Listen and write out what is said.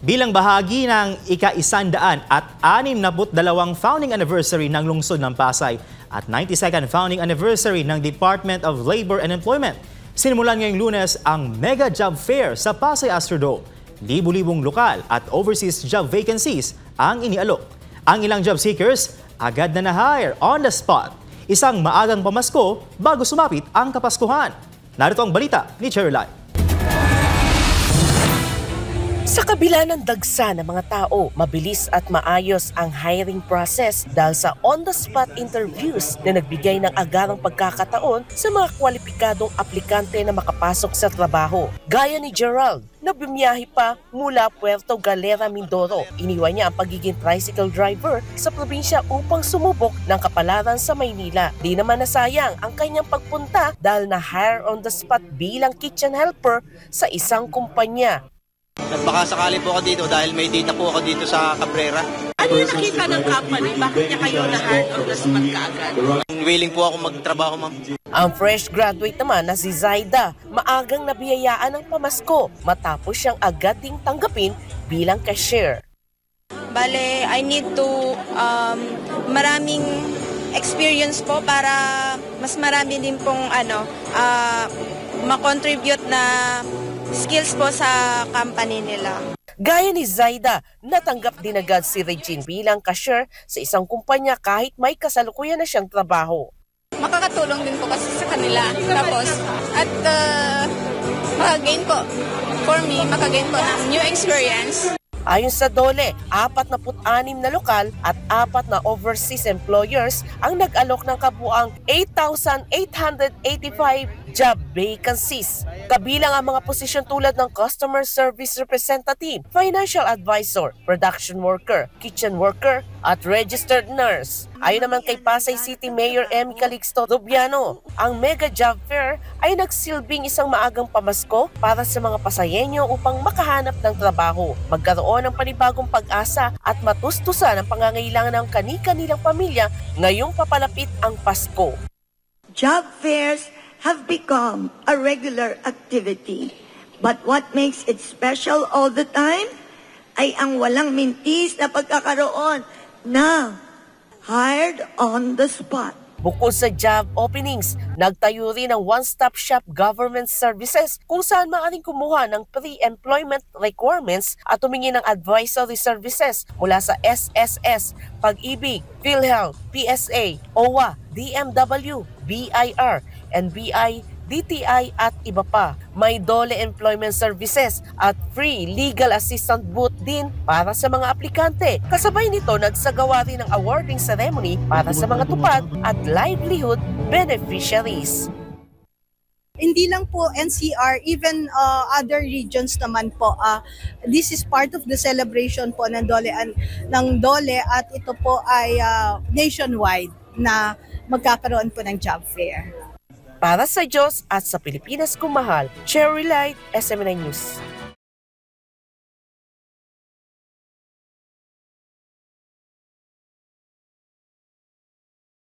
Bilang bahagi ng ika-162 founding anniversary ng lungsod ng Pasay at 92nd founding anniversary ng Department of Labor and Employment, sinimulan ngayong Lunes ang Mega Job Fair sa Pasay Astrodome. Libu-libong lokal at overseas job vacancies ang inialok. Ang ilang job seekers agad na na-hire on the spot. Isang maagang pamasko bago sumapit ang Kapaskuhan. Narito ang balita ni Cherylai. Sa kabila ng dagsa ng mga tao, mabilis at maayos ang hiring process dahil sa on-the-spot interviews na nagbigay ng agarang pagkakataon sa mga kwalipikadong aplikante na makapasok sa trabaho. Gaya ni Gerald, na bumiyahe pa mula Puerto Galera, Mindoro. Iniwan niya ang pagiging tricycle driver sa probinsya upang sumubok ng kapalaran sa Maynila. Di naman nasayang ang kanyang pagpunta dahil na-hire on the spot bilang kitchen helper sa isang kumpanya. Nagbakasakali po ako dito dahil may data po ako dito sa Cabrera. Ano yung nakita ng company? Bakit niya kayo na-hire on the spot kaagad? Willing po ako magtrabaho, ma'am. Ang fresh graduate naman na si Zaida, maagang nabiyayaan ng pamasko matapos siyang agad ding tanggapin bilang cashier. Bale, I need to maraming experience po para mas marami din pong makontribute na skills po sa company nila. Gaya ni Zaida, natanggap din agad si Regine bilang cashier sa isang kumpanya kahit may kasalukuyan na siyang trabaho. Makakatulong din po kasi sa kanila. Tapos, at makagain po, for me, makagain po ng new experience. Ayon sa DOLE, 46 na lokal at 4 na overseas employers ang nag-alok ng kabuang 8,885 job vacancies. Kabilang ang mga posisyon tulad ng customer service representative, financial advisor, production worker, kitchen worker, at registered nurse. Ayon naman kay Pasay City Mayor Emmy Calixto Rubiano, ang Mega Job Fair ay nagsilbing isang maagang pamasko para sa mga Pasayenyo upang makahanap ng trabaho, magkaroon ng panibagong pag-asa at matustusan ang pangangailangan ng kani-kanilang pamilya ngayong papalapit ang Pasko. Job fairs have become a regular activity. But what makes it special all the time ay ang walang mintis na pagkakaroon na hired on the spot. Bukod sa job openings, nagtayo rin ng one-stop shop government services kung saan maaaring kumuha ng pre-employment requirements at humingi ng advisory services mula sa SSS, Pag-ibig, PhilHealth, PSA, OWA, DMW, BIR, NBI, DTI at iba pa. May DOLE Employment Services at free legal assistant booth din para sa mga aplikante. Kasabay nito, nagsagawa rin ng awarding ceremony para sa mga tupad at livelihood beneficiaries. Hindi lang po NCR, even other regions naman po. This is part of the celebration po ng DOLE at ito po ay nationwide na magkakaroon po ng job fair. Para sa Diyos at sa Pilipinas kung mahal, Cherylai, SMNI News.